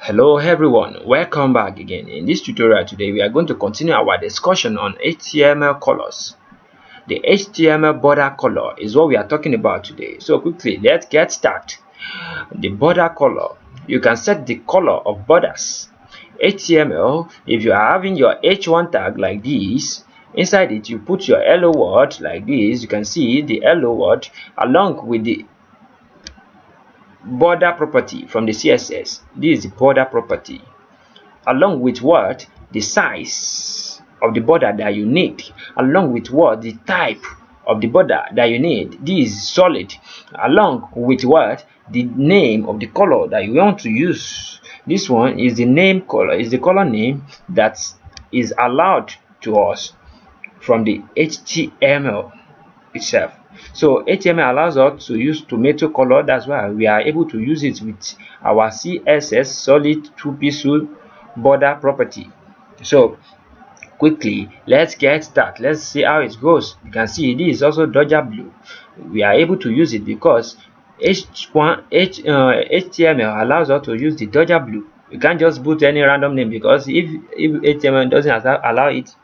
Hello everyone, welcome back again. In this tutorial today, we are going to continue our discussion on HTML colors. The HTML border color is what we are talking about today. So quickly, let's get started. The border color. You can set the color of borders. HTML, if you are having your H1 tag like this, inside it you put your hello world like this. You can see the hello world along with the border property from the CSS. This is the border property, along with what, the size of the border that you need, along with what, the type of the border that you need. This is solid, along with what, the name of the color that you want to use. This one is the name color, is the color name that is allowed to us from the HTML itself. So HTML allows us to use tomato color. That's why we are able to use it with our CSS solid 2-piece border property. So quickly, let's get started. Let's see how it goes. You can see this is also Dodger blue. We are able to use it because HTML allows us to use the Dodger blue. You can't just put any random name, because if HTML doesn't allow it,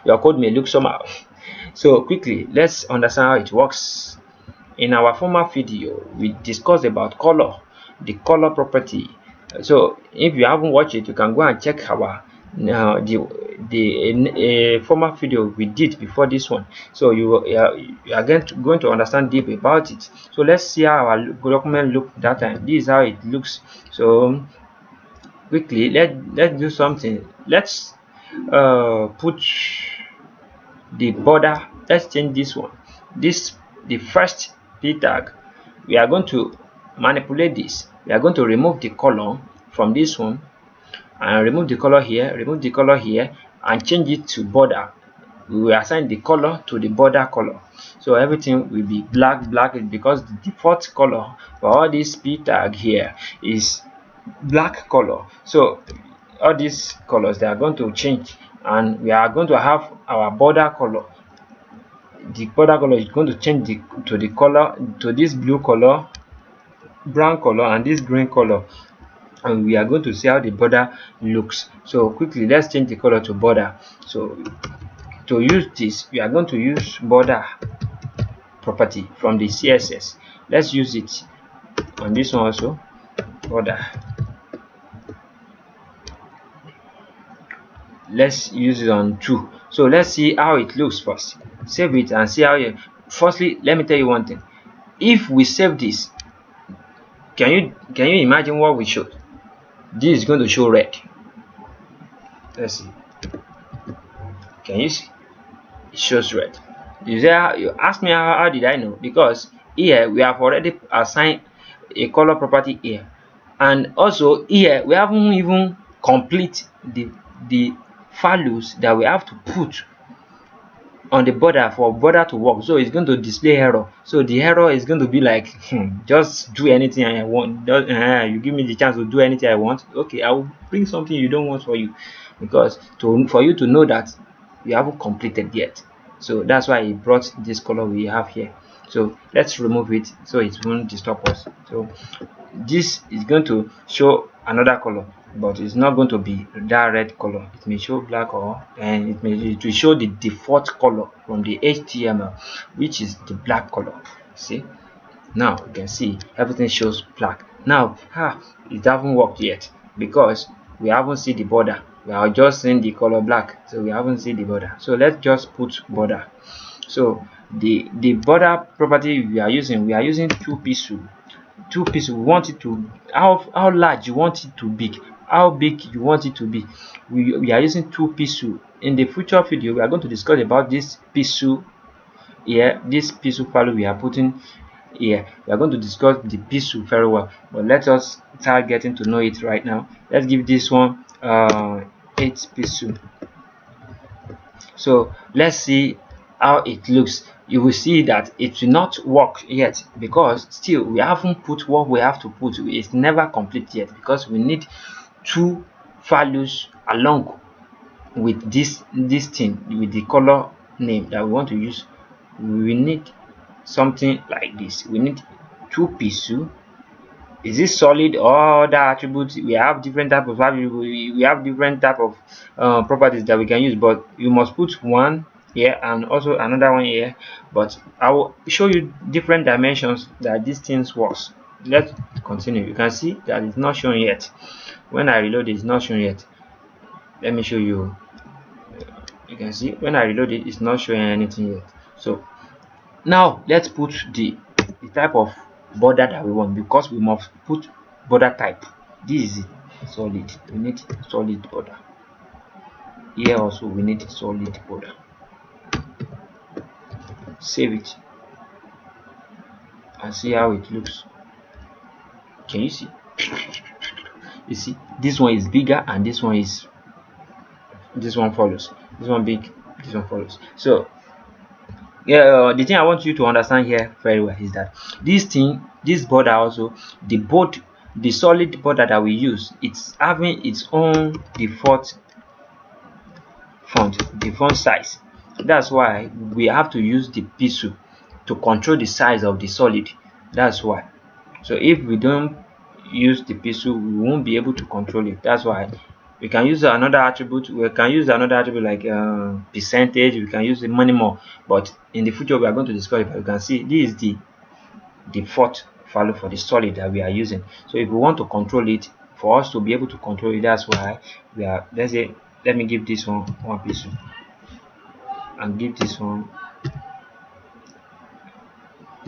your code may look somehow. So quickly, let's understand how it works. In our former video, we discussed about color, the color property. So if you haven't watched it, you can go and check our the former video we did before this one. So you are going to understand deep about it. So let's see how our document looked that time. This is how it looks. So quickly, let's do something. Let's put the border. Let's change this one. The first p tag, we are going to manipulate this. We are going to remove the color from this one and remove the color here, and change it to border. We will assign the color to the border color. So everything will be black, because the default color for all this p tag here is black color. So all these colors, they are going to change, and we are going to have our border color. The border color is going to change to the color, to this blue color, brown color, and this green color, and we are going to see how the border looks. So quickly, let's change the color to border. So to use this, we are going to use border property from the CSS. Let's use it on this one also, border. Let's use it on 2. So let's see how it looks first. Save it and see how you. Firstly, let me tell you one thing. If we save this, can you imagine what we showed? This is going to show red. Let's see. Can you see? It shows red. You ask me how did I know? Because here we have already assigned a color property here, and also here we haven't even complete the values that we have to put on the border for border to work. So it's going to display error. So the error is going to be like, just do anything I want. You give me the chance to do anything I want. Okay, I will bring something you don't want for you, because for you to know that you haven't completed yet. So that's why it brought this color we have here. So let's remove it so it won't disturb us. So this is going to show another color, but it's not going to be that red color. It may show black, or and it will show the default color from the HTML, which is the black color. See, now you can see everything shows black. Now it hasn't worked yet, because we haven't seen the border. We are just seeing the color black, so we haven't seen the border. So let's just put border. So the border property we are using 2-piece. We want it to, how large you want it to be, how big you want it to be. We are using 2-piece. In the future video, we are going to discuss about this piece here, this piece value we are putting here. We are going to discuss the piece very well, but let us start getting to know it right now. Let's give this one 8 piece. So let's see how it looks. You will see that it will not work yet, because still we haven't put what we have to put. It's never complete yet, because we need 2 values along with this thing, with the color name that we want to use. We need something like this. We need 2 piece is it solid or other attributes? We have different type of attributes, we have different type of properties that we can use, but you must put one here and also another one here. But I will show you different dimensions that these things works. Let's continue. You can see that it's not shown yet. When I reload, it's not shown yet. Let me show you. You can see when I reload it, it's not showing anything yet. So now let's put the type of border that we want, because we must put border type. This is it, solid. We need solid border. Here also we need solid border. Save it and see how it looks. Can you see? You see, this one is bigger and this one follows. This one big, this one follows. So yeah, the thing I want you to understand here very well is that this border also, the solid border that we use, it's having its own default font size. That's why we have to use the pixel to control the size of the solid. That's why. So if we don't use the pixel, we won't be able to control it. That's why we can use another attribute. We can use another attribute like percentage. We can use the minimum, but in the future we are going to discuss it. But you can see this is the default value for the solid that we are using. So if we want to control it, for us to be able to control it, that's why we are, let's say, let me give this one pixel and give this one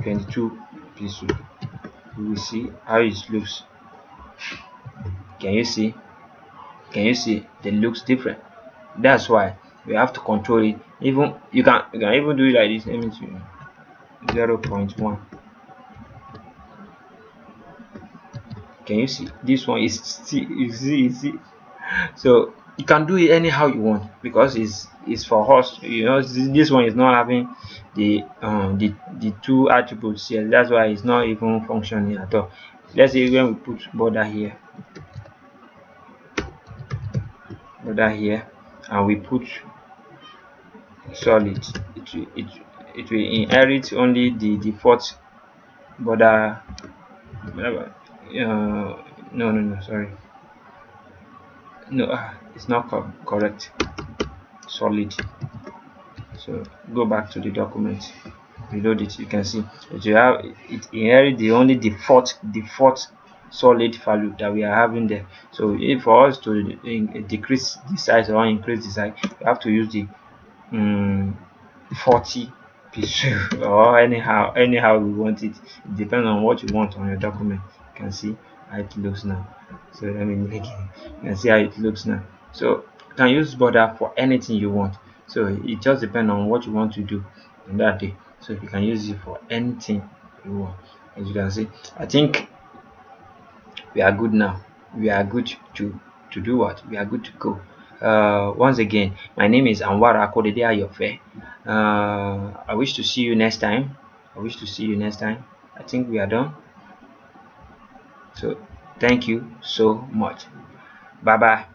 22 pixel. We will see how it looks. Can you see? Can you see? It looks different. That's why we have to control it. Even you can even do it like this. Let me see. 0.1. Can you see? This one is still, you see. So you can do it anyhow you want, because it's for us. You know, this one is not having the two attributes here. That's why it's not even functioning at all. Let's say when we put border here, and we put solid, it will inherit only the default border. No, sorry, no, it's not correct. Solid. So go back to the document, reload it. You can see that you have it inherit the only default solid value that we are having there. So if for us to decrease the size or increase the size, you have to use the 40 pixel or anyhow we want it. It depends on what you want on your document. You can see how it looks now. So let me make it. You can see how it looks now. So you can use border for anything you want. So it just depends on what you want to do on that day. So you can use it for anything you want. As you can see, I think we are good now. We are good to do what? We are good to go. Once again, my name is Anwar Akorede Ayofe. I wish to see you next time. I think we are done. So thank you so much. Bye bye.